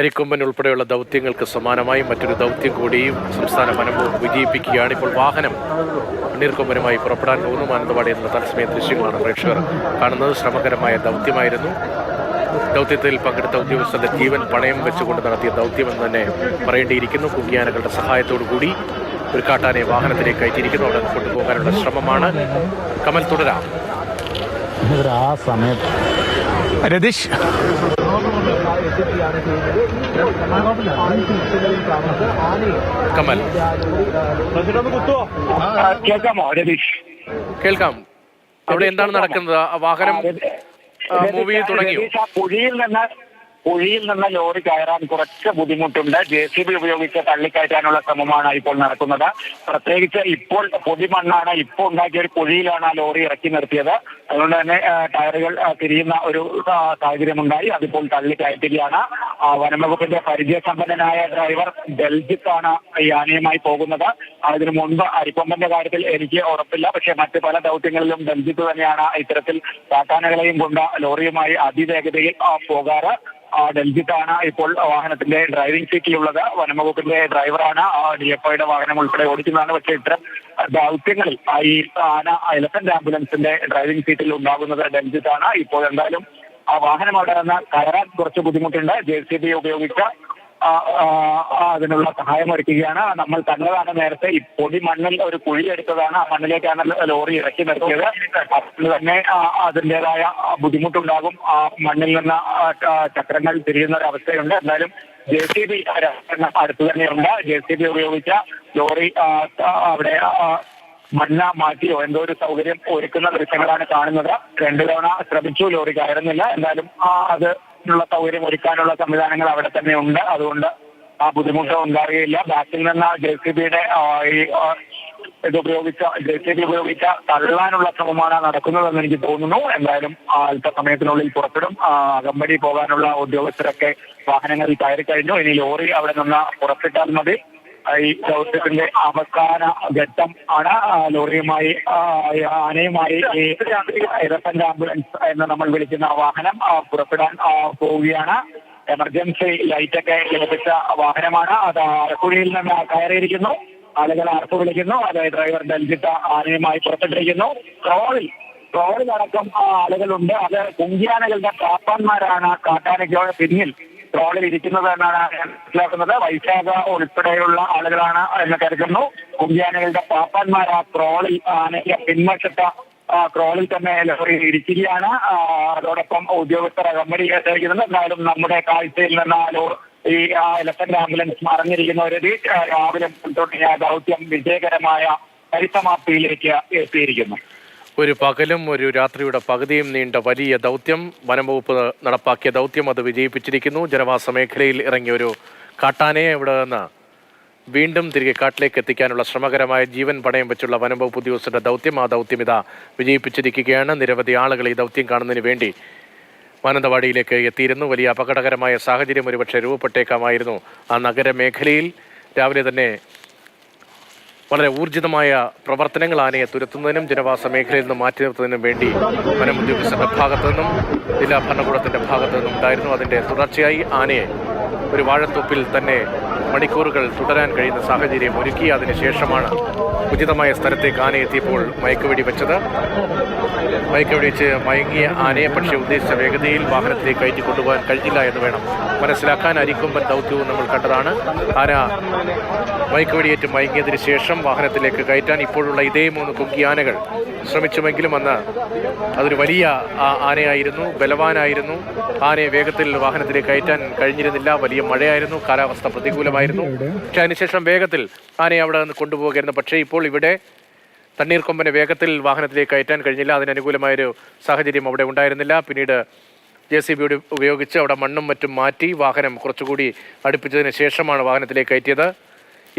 അരിക്കൊമ്പൻ ഉൾപ്പെടെയുള്ള ദൗത്യങ്ങൾക്ക് സമാനമായി മറ്റൊരു ദൗത്യം കൂടിയും സംസ്ഥാന വനം വകുപ്പ് വിജയിപ്പിക്കുകയാണ്. ഇപ്പോൾ വാഹനം തണ്ണീർക്കൊമ്പനുമായി പുറപ്പെടാൻ പോകുന്നു. മാനന്തവാടിയിൽ നിന്ന് തത്സമയ ദൃശ്യങ്ങളാണ് പ്രേക്ഷകർ കാണുന്നത്. ശ്രമകരമായ ദൗത്യമായിരുന്നു. ദൗത്യത്തിൽ പങ്കെടുത്ത ഉദ്യോഗസ്ഥരുടെ ജീവൻ പണയം വെച്ചുകൊണ്ട് നടത്തിയ ദൗത്യമെന്ന് തന്നെ പറയേണ്ടിയിരിക്കുന്നു. കുങ്കിയാനകളുടെ സഹായത്തോടു കൂടി ഒരു കാട്ടാനെ വാഹനത്തിലേക്ക് കയറ്റിയിരിക്കുന്നു. അവിടെ കൊണ്ടുപോകാനുള്ള ശ്രമമാണ്. കമൽ, തുടരാം. ആ സമയത്ത് രതീഷ് കമൽ കേൾക്കാമോ രതീഷ്? കേൾക്കാം. അവിടെ എന്താണ് നടക്കുന്നത്? വാഹനം മൂവി തുടങ്ങിയോ? കുഴിയിൽ നിന്ന് ലോറി കയറാൻ കുറച്ച് ബുദ്ധിമുട്ടുണ്ട്. JCB ഉപയോഗിച്ച് തള്ളിക്കയറ്റാനുള്ള ശ്രമമാണ് ഇപ്പോൾ നടക്കുന്നത്. പ്രത്യേകിച്ച് ഇപ്പോൾ പൊടിമണ്ണാണ് ഇപ്പോൾ ഉണ്ടാക്കിയ ഒരു കുഴിയിലാണ് ആ ലോറി ഇറക്കി നിർത്തിയത്. അതുകൊണ്ട് തന്നെ ടയറുകൾ തിരിയുന്ന ഒരു സാഹചര്യമുണ്ടായി. അതിപ്പോൾ തള്ളിക്കയറ്റുകയാണ്. വനംവകുപ്പിന്റെ പരിചയസമ്പന്നനായ ഡ്രൈവർ ഡൽജിത്താണ് ഈ ആനയുമായി പോകുന്നത്. അതിനു മുൻപ് അരിക്കൊമ്പന്റെ കാര്യത്തിൽ എനിക്ക് ഉറപ്പില്ല. പക്ഷേ മറ്റ് പല ദൗത്യങ്ങളിലും ഡൽജിത്ത് തന്നെയാണ് ഇത്തരത്തിൽ കാട്ടാനകളെയും കൊണ്ട് ലോറിയുമായി അതിവേഗതയിൽ പോകാറ്. ഡൽജിത്താണ് ഇപ്പോൾ വാഹനത്തിന്റെ ഡ്രൈവിംഗ് സീറ്റിലുള്ളത്. വനംവകുപ്പിന്റെ ഡ്രൈവറാണ്. DFIയുടെ വാഹനം ഉൾപ്പെടെ ഓടിക്കുന്നതാണ്. പക്ഷേ ഇത്തരം ദൗത്യങ്ങളിൽ ഈ ആന എലഫന്റ് ആംബുലൻസിന്റെ ഡ്രൈവിംഗ് സീറ്റിൽ ഉണ്ടാകുന്നത് ഡൽജിത്താണ്. ഇപ്പോൾ എന്തായാലും ആ വാഹനം അവിടെ നിന്ന് കയറാൻ കുറച്ച് ബുദ്ധിമുട്ടുണ്ട്. JCB ഉപയോഗിച്ച് അതിനുള്ള സഹായം ഒരുക്കുകയാണ്. നമ്മൾ കണ്ടതാണ് നേരത്തെ ഈ പൊടി മണ്ണിൽ ഒരു കുഴി എടുത്തതാണ്. ആ മണ്ണിലേക്കാണ് ലോറി ഇറക്കി നിർത്തിയത്. അതുകൊണ്ട് തന്നെ അതിൻ്റെതായ ബുദ്ധിമുട്ടുണ്ടാകും. ആ മണ്ണിൽ നിന്ന് ചക്രങ്ങൾ തിരിയുന്ന ഒരു അവസ്ഥയുണ്ട്. എന്തായാലും JCB അടുത്ത് തന്നെയുണ്ട്. JCB ഉപയോഗിച്ച ലോറി അവിടെ മണ്ണ് മാറ്റിയോ എന്തോ ഒരു സൗകര്യം ഒരുക്കുന്ന ദൃശ്യങ്ങളാണ് കാണുന്നത്. 2 തവണ ശ്രമിച്ചു, ലോറി കയറുന്നില്ല. എന്തായാലും അതിനുള്ള സൗകര്യം ഒരുക്കാനുള്ള സംവിധാനങ്ങൾ അവിടെ തന്നെ ഉണ്ട്. അതുകൊണ്ട് ആ ബുദ്ധിമുട്ട് ഉണ്ടാകുകയില്ല. ബാക്കിൽ നിന്ന് JCBയുടെ JCB ഉപയോഗിച്ച തള്ളാനുള്ള ശ്രമമാണ് നടക്കുന്നതെന്ന് എനിക്ക് തോന്നുന്നു. എന്തായാലും അല്പസമയത്തിനുള്ളിൽ പുറപ്പെടും. അകമ്പടി പോകാനുള്ള ഉദ്യോഗസ്ഥരൊക്കെ വാഹനങ്ങളിൽ കയറി കഴിഞ്ഞു. ഇനി ലോറി അവിടെ നിന്ന് പുറപ്പെട്ടാൽ മതി. ഈ ദൗത്യത്തിന്റെ അവസാന ഘട്ടം ആണ്. ലോറിയുമായി ആനയുമായി ഈ എലഫന്റ് ആംബുലൻസ് എന്ന് നമ്മൾ വിളിക്കുന്ന വാഹനം പുറപ്പെടാൻ പോവുകയാണ്. എമർജൻസി ലൈറ്റൊക്കെ ലഭിച്ച വാഹനമാണ്. അത് അറക്കുഴിയിൽ നിന്ന് കയറിയിരിക്കുന്നു. ആളുകൾ അറപ്പ് വിളിക്കുന്നു. അത് ഡ്രൈവർ ഡൽജിത്ത് ആനയുമായി പുറപ്പെട്ടിരിക്കുന്നു. ട്രോളിലടക്കം ആളുകളുണ്ട്. അത് കുങ്കിയാനകളുടെ പാപ്പാന്മാരാണ് കാട്ടാനയ്ക്ക് പിന്നിൽ ട്രോളിൽ ഇരിക്കുന്നത് എന്നാണ് മനസ്സിലാക്കുന്നത്. വൈശാഖ ഉൾപ്പെടെയുള്ള ആളുകളാണ് എന്ന് കരുതുന്നു. കുങ്കിയാനകളുടെ പാപ്പാന്മാർ ആ ട്രോളിൽ ആനയ്ക്ക് പിൻവശത്ത ട്രോളിൽ തന്നെ ലോറിയിൽ ഇരിക്കുകയാണ്. അതോടൊപ്പം ഉദ്യോഗസ്ഥർ അകമ്പടി കേട്ടിരിക്കുന്നത്. എന്നാലും നമ്മുടെ കാഴ്ചയിൽ നിന്ന് ഈ എലഫന്റ് ആംബുലൻസ് മറഞ്ഞിരിക്കുന്ന ഒരു രാവിലെ തുടങ്ങിയ ദൗത്യം വിജയകരമായ പരിസമാപ്തിയിലേക്ക് എത്തിയിരിക്കുന്നു. ഒരു പകലും ഒരു രാത്രിയുടെ പകുതിയും നീണ്ട വലിയ ദൗത്യം വനംവകുപ്പ് നടപ്പാക്കിയ ദൗത്യം അത് വിജയിപ്പിച്ചിരിക്കുന്നു. ജനവാസ മേഖലയിൽ ഇറങ്ങിയ ഒരു കാട്ടാനയെ ഇവിടെ നിന്ന് വീണ്ടും തിരികെ കാട്ടിലേക്ക് എത്തിക്കാനുള്ള ശ്രമകരമായ ജീവൻ പണയം വെച്ചുള്ള വനംവകുപ്പ് ഉദ്യോഗസ്ഥരുടെ ദൗത്യം, ആ ദൗത്യം ഇതാ വിജയിപ്പിച്ചിരിക്കുകയാണ്. നിരവധി ആളുകൾ ഈ ദൗത്യം കാണുന്നതിന് വേണ്ടി മാനന്തവാടിയിലേക്ക് എത്തിയിരുന്നു. വലിയ അപകടകരമായ സാഹചര്യം ഒരുപക്ഷെ രൂപപ്പെട്ടേക്കാമായിരുന്നു. ആ നഗരമേഖലയിൽ രാവിലെ തന്നെ വളരെ ഊർജിതമായ പ്രവർത്തനങ്ങൾ ആനയെ തുരത്തുന്നതിനും ജനവാസ മേഖലയിൽ നിന്ന് മാറ്റി നിർത്തുന്നതിനും വേണ്ടി വനം ഉദ്യോഗസ്ഥരുടെ ഭാഗത്തു നിന്നും ജില്ലാ ഭരണകൂടത്തിൻ്റെ ഭാഗത്തു നിന്നും ഉണ്ടായിരുന്നു. അതിൻ്റെ തുടർച്ചയായി ആനയെ ഒരു വാഴത്തോപ്പിൽ തന്നെ മണിക്കൂറുകൾ തുടരാൻ കഴിയുന്ന സാഹചര്യം ഒരുക്കി. അതിനുശേഷമാണ് ഉചിതമായ സ്ഥലത്തേക്ക് ആന എത്തിയപ്പോൾ മയക്കുവെടി വെച്ചത്. മയക്കുവെടി വെച്ച് മയങ്ങിയ ആനയെ പക്ഷേ ഉദ്ദേശിച്ച വേഗതയിൽ വാഹനത്തിലേക്ക് കയറ്റി കൊണ്ടുപോകാൻ കഴിഞ്ഞില്ല എന്ന് വേണം മനസ്സിലാക്കാൻ. അരിക്കൊമ്പൻ ദൗത്യവും നമ്മൾ കണ്ടതാണ്. ആന മയക്കുവെടിയേറ്റ് മയങ്ങിയതിന് ശേഷം വാഹനത്തിലേക്ക് കയറ്റാൻ ഇപ്പോഴുള്ള ഇതേ 3 കുങ്കിയാനകൾ ശ്രമിച്ചുവെങ്കിലും അന്ന് അതൊരു വലിയ ആനയായിരുന്നു, ബലവാനായിരുന്നു. ആനയെ വേഗത്തിൽ വാഹനത്തിലേക്ക് കയറ്റാൻ കഴിഞ്ഞിരുന്നില്ല. വലിയ മഴയായിരുന്നു, കാലാവസ്ഥ പ്രതികൂലമായിരുന്നു. പക്ഷേ അതിനുശേഷം വേഗത്തിൽ ആനയെ അവിടെ നിന്ന് കൊണ്ടുപോകുകയായിരുന്നു. പക്ഷേ ഇപ്പോൾ ഇവിടെ തണ്ണീർക്കൊമ്പനെ വേഗത്തിൽ വാഹനത്തിലേക്ക് കയറ്റാൻ കഴിഞ്ഞില്ല. അതിനനുകൂലമായൊരു സാഹചര്യം അവിടെ ഉണ്ടായിരുന്നില്ല. പിന്നീട് JCB ഉപയോഗിച്ച് അവിടെ മണ്ണും മറ്റും മാറ്റി വാഹനം കുറച്ചുകൂടി അടുപ്പിച്ചതിന് ശേഷമാണ് വാഹനത്തിലേക്ക് കയറ്റിയത്.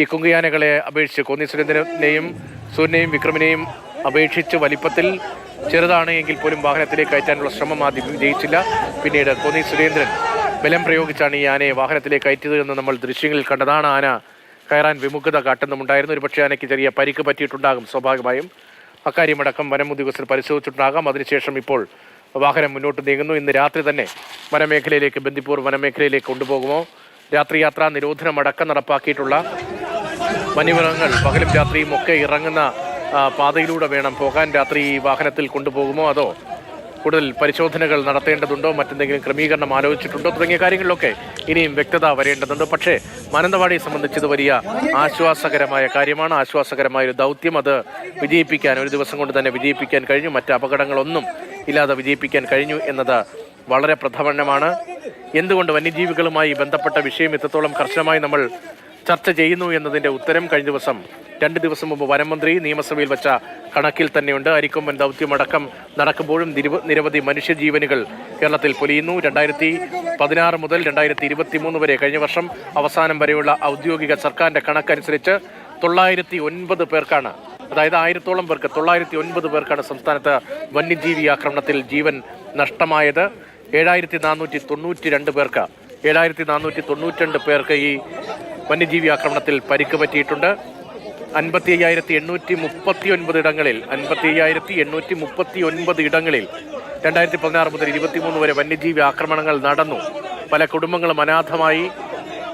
ഈ കുങ്കിയാനകളെ അപേക്ഷിച്ച് കോന്നി സുരേന്ദ്രനെയും സൂര്യനെയും വിക്രമിനെയും അപേക്ഷിച്ച് വലിപ്പത്തിൽ ചെറുതാണ് എങ്കിൽ പോലും വാഹനത്തിലേക്ക് കയറ്റാനുള്ള ശ്രമം ആദ്യം വിജയിച്ചില്ല. പിന്നീട് കോന്നി സുരേന്ദ്രൻ ബലം പ്രയോഗിച്ചാണ് ഈ ആനയെ വാഹനത്തിലേക്ക് കയറ്റിയത് എന്ന് നമ്മൾ ദൃശ്യങ്ങളിൽ കണ്ടതാണ്. ആന കയറാൻ വിമുഖത കാട്ടുന്നുമുണ്ടായിരുന്നു. ഒരുപക്ഷെ ആനയ്ക്ക് ചെറിയ പരിക്ക് പറ്റിയിട്ടുണ്ടാകും. സ്വാഭാവികമായും അക്കാര്യമടക്കം വനം ഉദ്യോഗസ്ഥർ പരിശോധിച്ചിട്ടുണ്ടാകാം. അതിനുശേഷം ഇപ്പോൾ വാഹനം മുന്നോട്ട് നീങ്ങുന്നു. ഇന്ന് രാത്രി തന്നെ വനമേഖലയിലേക്ക്, ബന്ദിപ്പൂർ വനമേഖലയിലേക്ക് കൊണ്ടുപോകുമോ രാത്രിയാത്രാ നിരോധനമടക്കം നടപ്പാക്കിയിട്ടുള്ള വന്യമൃഗങ്ങൾ പകലും രാത്രിയും ഒക്കെ ഇറങ്ങുന്ന പാതയിലൂടെ വേണം പോകാൻ. രാത്രി വാഹനത്തിൽ കൊണ്ടുപോകുമോ അതോ കൂടുതൽ പരിശോധനകൾ നടത്തേണ്ടതുണ്ടോ, മറ്റെന്തെങ്കിലും ക്രമീകരണം ആലോചിച്ചിട്ടുണ്ടോ തുടങ്ങിയ കാര്യങ്ങളിലൊക്കെ ഇനിയും വ്യക്തത വരേണ്ടതുണ്ട്. പക്ഷേ മാനന്തവാടിയെ സംബന്ധിച്ച് ഇത് വലിയ ആശ്വാസകരമായ കാര്യമാണ്, ആശ്വാസകരമായ ഒരു ദൗത്യം. അത് വിജയിപ്പിക്കാൻ ഒരു ദിവസം കൊണ്ട് തന്നെ വിജയിപ്പിക്കാൻ കഴിഞ്ഞു. മറ്റ് അപകടങ്ങളൊന്നും ഇല്ലാതെ വിജയിപ്പിക്കാൻ കഴിഞ്ഞു എന്നത് വളരെ പ്രധാനമാണ്. എന്തുകൊണ്ട് വന്യജീവികളുമായി ബന്ധപ്പെട്ട വിഷയം ഇത്രത്തോളം കർശനമായി നമ്മൾ ചർച്ച ചെയ്യുന്നു എന്നതിൻ്റെ ഉത്തരം കഴിഞ്ഞ ദിവസം 2 ദിവസം മുമ്പ് വനം മന്ത്രി നിയമസഭയിൽ വെച്ച കണക്കിൽ തന്നെയുണ്ട്. അരിക്കൊമ്പൻ ദൗത്യമടക്കം നടക്കുമ്പോഴും നിരവധി മനുഷ്യജീവനുകൾ കേരളത്തിൽ പൊലിയുന്നു. 2016 മുതൽ 2023 വരെ കഴിഞ്ഞ വർഷം അവസാനം വരെയുള്ള ഔദ്യോഗിക സർക്കാരിൻ്റെ കണക്കനുസരിച്ച് 909 പേർക്കാണ്, അതായത് 1000-ഓളം പേർക്ക് 909 പേർക്കാണ് സംസ്ഥാനത്ത് വന്യജീവി ആക്രമണത്തിൽ ജീവൻ നഷ്ടമായത്. 7492 പേർക്ക് 7492 പേർക്ക് ഈ വന്യജീവി ആക്രമണത്തിൽ പരിക്ക് പറ്റിയിട്ടുണ്ട്. 55,839 ഇടങ്ങളിൽ 55,839 ഇടങ്ങളിൽ 2016 മുതൽ 23 വരെ വന്യജീവി ആക്രമണങ്ങൾ നടന്നു. പല കുടുംബങ്ങളും അനാഥമായി.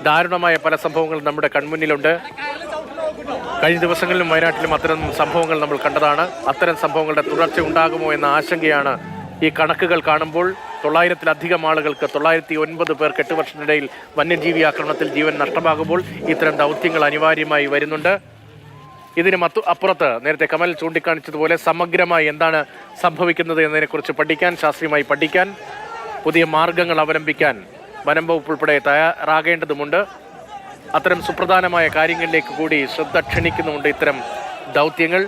ദാരുണമായ പല സംഭവങ്ങളും നമ്മുടെ കൺമുന്നിലുണ്ട്. കഴിഞ്ഞ ദിവസങ്ങളിലും വയനാട്ടിലും അത്തരം സംഭവങ്ങൾ നമ്മൾ കണ്ടതാണ്. അത്തരം സംഭവങ്ങളുടെ തുടർച്ച ഉണ്ടാകുമോ എന്ന ആശങ്കയാണ് ഈ കണക്കുകൾ കാണുമ്പോൾ. 900-ലധികം ആളുകൾക്ക് 909 പേർക്ക് 8 വർഷത്തിനിടയിൽ വന്യജീവി ആക്രമണത്തിൽ ജീവൻ നഷ്ടമാകുമ്പോൾ ഇത്തരം ദൗത്യങ്ങൾ അനിവാര്യമായി വരുന്നുണ്ട്. ഇതിന് അപ്പുറത്ത് നേരത്തെ കമൽ ചൂണ്ടിക്കാണിച്ചതുപോലെ സമഗ്രമായി എന്താണ് സംഭവിക്കുന്നത് എന്നതിനെക്കുറിച്ച് പഠിക്കാൻ, ശാസ്ത്രീയമായി പഠിക്കാൻ, പുതിയ മാർഗങ്ങൾ അവലംബിക്കാൻ വനം വകുപ്പ് ഉൾപ്പെടെ തയ്യാറാകേണ്ടതുമുണ്ട്. അത്തരം സുപ്രധാനമായ കാര്യങ്ങളിലേക്ക് കൂടി ശ്രദ്ധ ക്ഷണിക്കുന്നുമുണ്ട് ഇത്തരം ദൗത്യങ്ങൾ.